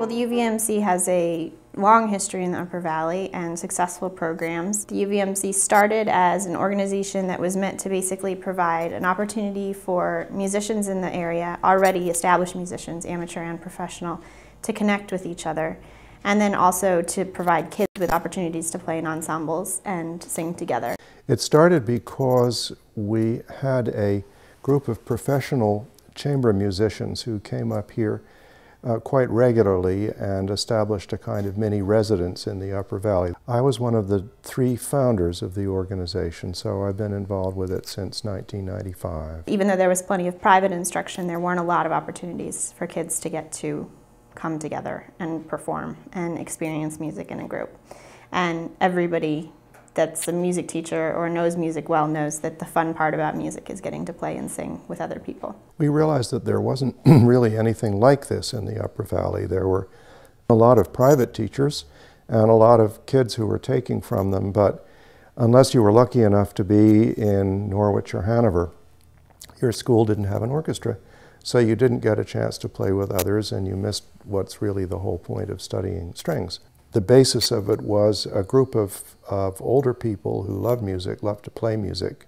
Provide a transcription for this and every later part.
the UVMC has a long history in the Upper Valley and successful programs. The UVMC started as an organization that was meant to basically provide an opportunity for musicians in the area, already established musicians, amateur and professional, to connect with each other, and then also to provide kids with opportunities to play in ensembles and sing together. It started because we had a group of professional chamber musicians who came up here quite regularly and established a kind of mini residence in the Upper Valley. I was one of the 3 founders of the organization, so I've been involved with it since 1995. Even though there was plenty of private instruction, there weren't a lot of opportunities for kids to get to come together and perform and experience music in a group. And everybody that's a music teacher or knows music well knows that the fun part about music is getting to play and sing with other people. We realized that there wasn't really anything like this in the Upper Valley. There were a lot of private teachers and a lot of kids who were taking from them, but unless you were lucky enough to be in Norwich or Hanover, your school didn't have an orchestra. So you didn't get a chance to play with others, and you missed what's really the whole point of studying strings. The basis of it was a group of older people who loved music, loved to play music,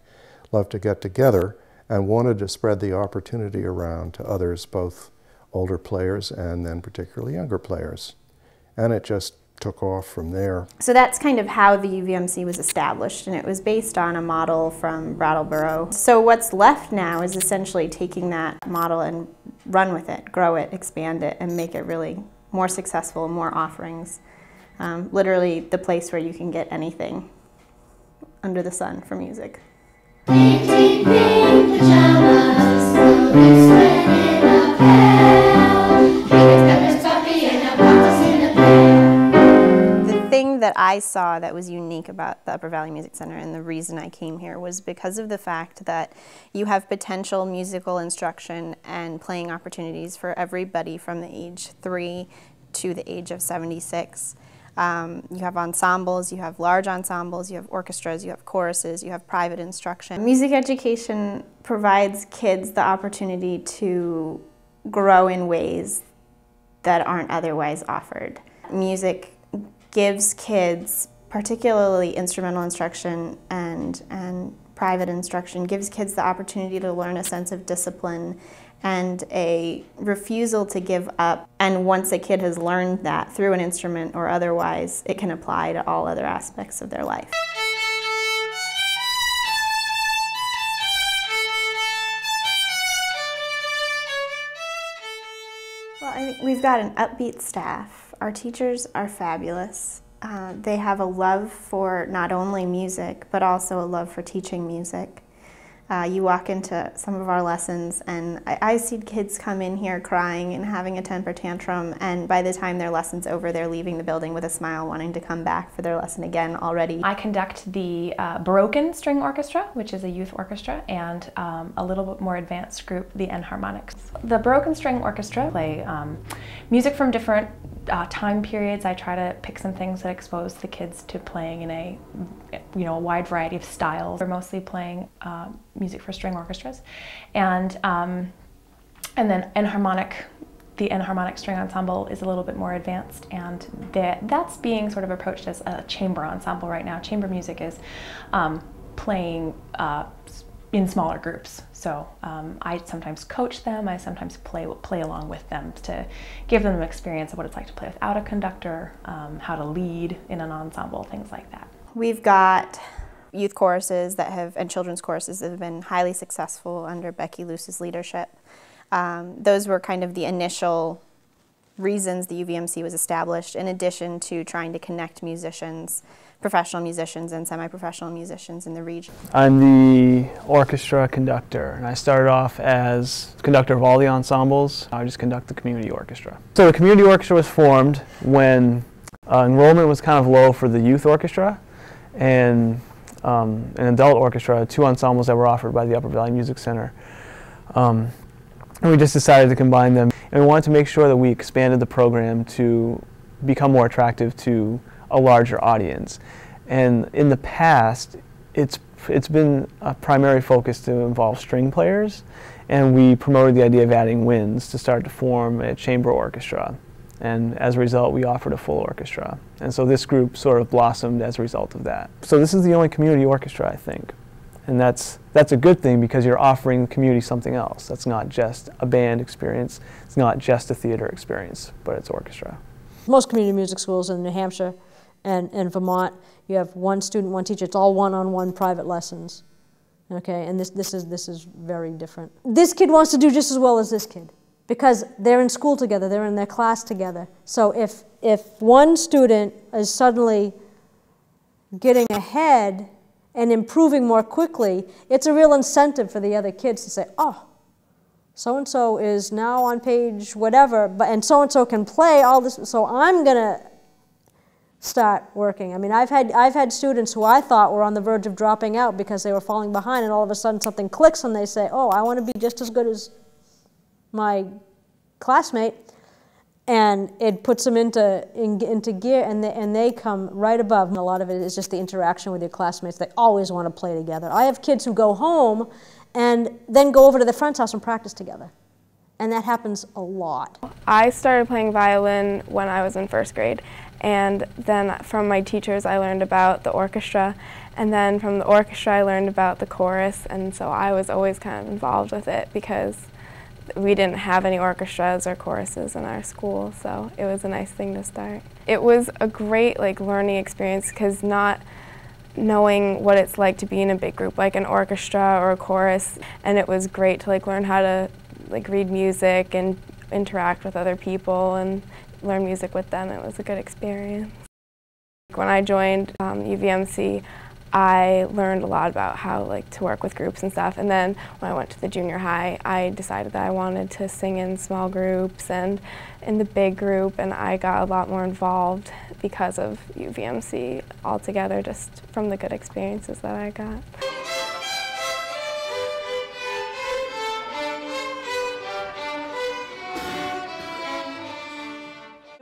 loved to get together, and wanted to spread the opportunity around to others, both older players and then particularly younger players. And it just took off from there. So that's kind of how the UVMC was established, and it was based on a model from Brattleboro. So what's left now is essentially taking that model and run with it, grow it, expand it, and make it really more successful, more offerings. Literally the place where you can get anything under the sun for music. The thing that I saw that was unique about the Upper Valley Music Center, and the reason I came here, was because of the fact that you have potential musical instruction and playing opportunities for everybody from the age 3 to the age of 76. You have ensembles, you have large ensembles, you have orchestras, you have choruses, you have private instruction. Music education provides kids the opportunity to grow in ways that aren't otherwise offered. Music gives kids, particularly instrumental instruction and private instruction, gives kids the opportunity to learn a sense of discipline and a refusal to give up. And once a kid has learned that through an instrument or otherwise, it can apply to all other aspects of their life. Well, I think we've got an upbeat staff. Our teachers are fabulous. They have a love for not only music, but also a love for teaching music. You walk into some of our lessons and I see kids come in here crying and having a temper tantrum, and by the time their lesson's over, they're leaving the building with a smile, wanting to come back for their lesson again already. I conduct the Broken String Orchestra, which is a youth orchestra, and a little bit more advanced group, the Enharmonics. The Broken String Orchestra play music from different time periods. I try to pick some things that expose the kids to playing in a wide variety of styles. We're mostly playing music for string orchestras, and then the Enharmonic String Ensemble is a little bit more advanced, and that's being sort of approached as a chamber ensemble right now. Chamber music is playing in smaller groups, so I sometimes coach them, I sometimes play along with them to give them an experience of what it's like to play without a conductor, how to lead in an ensemble, things like that. We've got youth choruses and children's choruses that have been highly successful under Becky Luce's leadership. Those were kind of the initial reasons the UVMC was established, in addition to trying to connect musicians, professional musicians and semi-professional musicians in the region. I'm the orchestra conductor, and I started off as conductor of all the ensembles. I just conduct the community orchestra. So the community orchestra was formed when enrollment was kind of low for the youth orchestra and an adult orchestra, 2 ensembles that were offered by the Upper Valley Music Center. And we just decided to combine them, and we wanted to make sure that we expanded the program to become more attractive to a larger audience. And in the past, it's been a primary focus to involve string players, and we promoted the idea of adding winds to start to form a chamber orchestra. And as a result, we offered a full orchestra. And so this group sort of blossomed as a result of that. So this is the only community orchestra, I think. And that's a good thing because you're offering the community something else. That's not just a band experience. It's not just a theater experience, but it's orchestra. Most community music schools in New Hampshire and Vermont, you have one student, one teacher. It's all one-on-one private lessons. Okay, and this is very different. This kid wants to do just as well as this kid because they're in school together, they're in their class together. So if one student is suddenly getting ahead and improving more quickly, it's a real incentive for the other kids to say, oh, so-and-so is now on page whatever, and so-and-so can play all this, so I'm gonna start working. I mean, I've had students who I thought were on the verge of dropping out because they were falling behind, and all of a sudden something clicks and they say, oh, I want to be just as good as my classmate, and it puts them into gear, and they come right above. A lot of it is just the interaction with your classmates. They always want to play together. I have kids who go home and then go over to their friend's house and practice together, and that happens a lot. I started playing violin when I was in first grade, and then from my teachers I learned about the orchestra, and then from the orchestra I learned about the chorus, and so I was always kind of involved with it because we didn't have any orchestras or choruses in our school, so it was a nice thing to start. It was a great learning experience because not knowing what it's like to be in a big group like an orchestra or a chorus, and it was great to learn how to read music and interact with other people and learn music with them. It was a good experience. When I joined UVMC, I learned a lot about how to work with groups and stuff, and then when I went to the junior high, I decided that I wanted to sing in small groups and in the big group, and I got a lot more involved because of UVMC altogether, just from the good experiences that I got.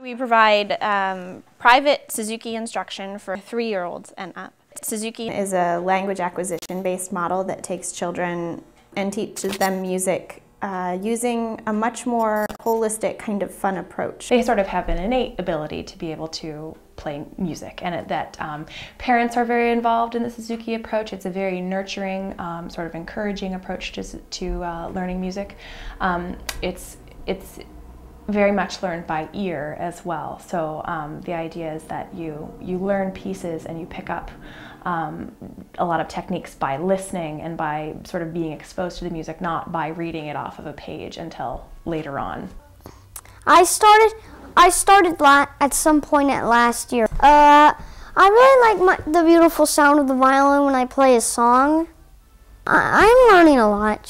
We provide private Suzuki instruction for 3-year-olds and up. Suzuki is a language acquisition-based model that takes children and teaches them music using a much more holistic kind of fun approach. They sort of have an innate ability to be able to play music, and that parents are very involved in the Suzuki approach. It's a very nurturing, sort of encouraging approach to learning music. It's very much learned by ear as well. So the idea is that you learn pieces and you pick up a lot of techniques by listening and by sort of being exposed to the music, not by reading it off of a page until later on. I started at some point at last year. I really like the beautiful sound of the violin when I play a song. I'm learning a lot.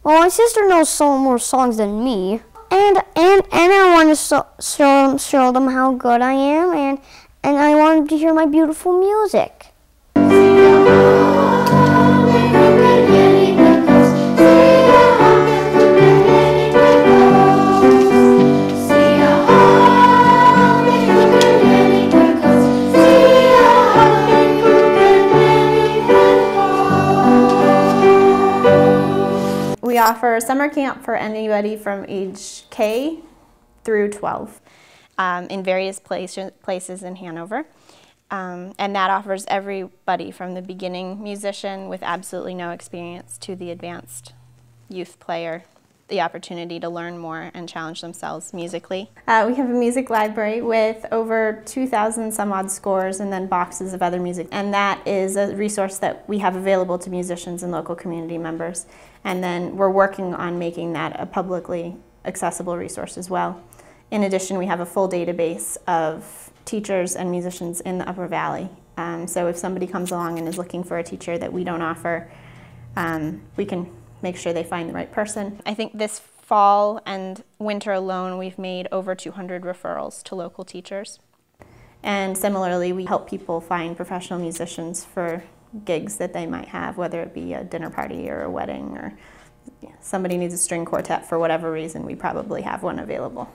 Well, my sister knows so more songs than me. And I want to show them how good I am, and I want them to hear my beautiful music. We offer summer camp for anybody from age K through 12 in various places in Hanover. And that offers everybody from the beginning musician with absolutely no experience to the advanced youth player the opportunity to learn more and challenge themselves musically. We have a music library with over 2,000 some odd scores and then boxes of other music. And that is a resource that we have available to musicians and local community members. And then we're working on making that a publicly accessible resource as well. In addition, we have a full database of teachers and musicians in the Upper Valley. So if somebody comes along and is looking for a teacher that we don't offer, we can make sure they find the right person. I think this fall and winter alone, we've made over 200 referrals to local teachers. And similarly, we help people find professional musicians for gigs that they might have, whether it be a dinner party or a wedding, or somebody needs a string quartet for whatever reason, we probably have one available.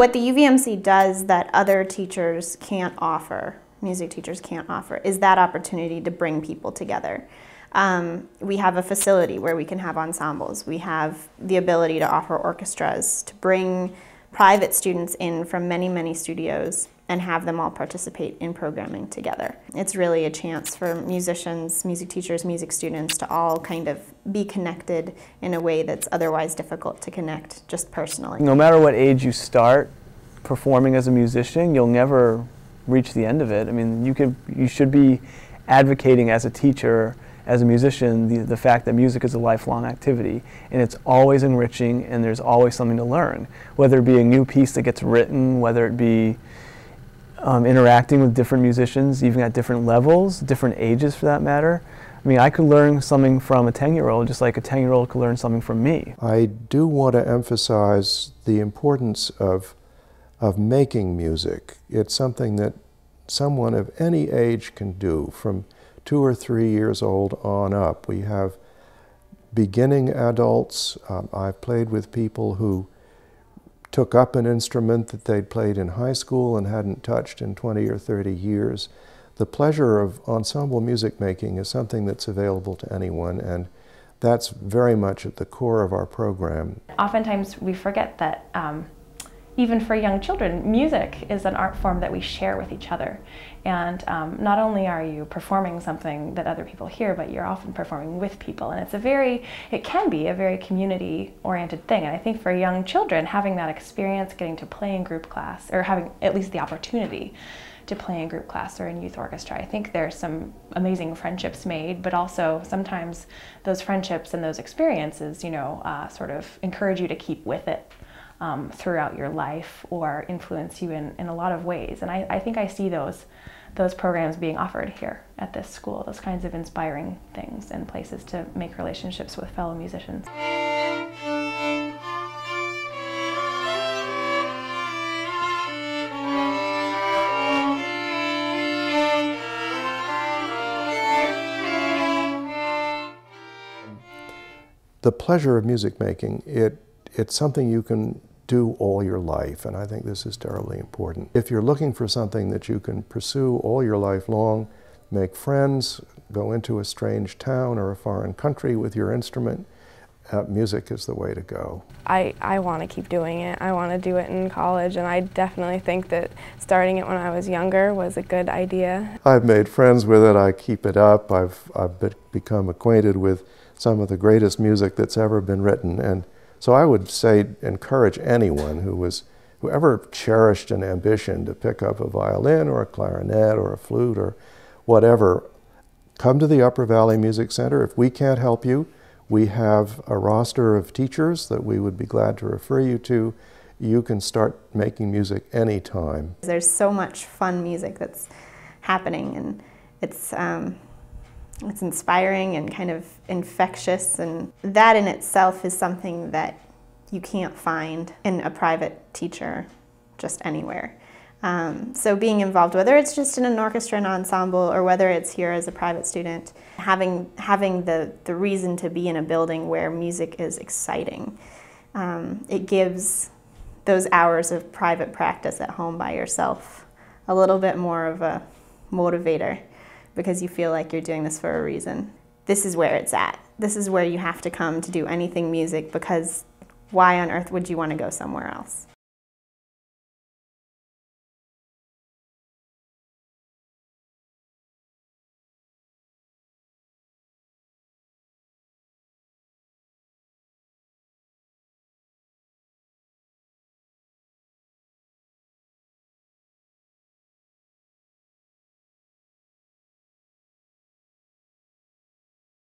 What the UVMC does that other teachers can't offer, music teachers can't offer, is that opportunity to bring people together. We have a facility where we can have ensembles. We have the ability to offer orchestras, to bring private students in from many, many studios and have them all participate in programming together. It's really a chance for musicians, music teachers, music students to all kind of be connected in a way that's otherwise difficult to connect just personally. No matter what age you start performing as a musician, you'll never reach the end of it. I mean, you should be advocating as a teacher, as a musician, the fact that music is a lifelong activity, and it's always enriching, and there's always something to learn. Whether it be a new piece that gets written, whether it be interacting with different musicians, even at different levels, different ages for that matter. I mean, I could learn something from a 10-year-old just like a 10-year-old could learn something from me. I do want to emphasize the importance of making music. It's something that someone of any age can do, from 2 or 3 years old on up. We have beginning adults. I've played with people who took up an instrument that they'd played in high school and hadn't touched in 20 or 30 years. The pleasure of ensemble music making is something that's available to anyone, and that's very much at the core of our program. Oftentimes we forget that even for young children, music is an art form that we share with each other. And not only are you performing something that other people hear, but you're often performing with people. And it can be a very community-oriented thing. And I think for young children, having that experience, getting to play in group class, or having at least the opportunity to play in group class or in youth orchestra, I think there's some amazing friendships made, but also sometimes those friendships and those experiences, sort of encourage you to keep with it throughout your life, or influence you in a lot of ways. And I think I see those programs being offered here at this school, those kinds of inspiring things and places to make relationships with fellow musicians. The pleasure of music making, it's something you can do all your life, and I think this is terribly important. If you're looking for something that you can pursue all your life long, make friends, go into a strange town or a foreign country with your instrument, music is the way to go. I want to keep doing it. I want to do it in college, and I definitely think that starting it when I was younger was a good idea. I've made friends with it. I keep it up. I've become acquainted with some of the greatest music that's ever been written, and so I would say, encourage anyone who ever cherished an ambition to pick up a violin or a clarinet or a flute or whatever, come to the Upper Valley Music Center. If we can't help you, we have a roster of teachers that we would be glad to refer you to. You can start making music anytime. There's so much fun music that's happening, and it's inspiring and kind of infectious, and that in itself is something that you can't find in a private teacher just anywhere. So being involved, whether it's just in an orchestra and ensemble or whether it's here as a private student, having the reason to be in a building where music is exciting, it gives those hours of private practice at home by yourself a little bit more of a motivator, because you feel like you're doing this for a reason. This is where it's at. This is where you have to come to do anything music, because why on earth would you want to go somewhere else?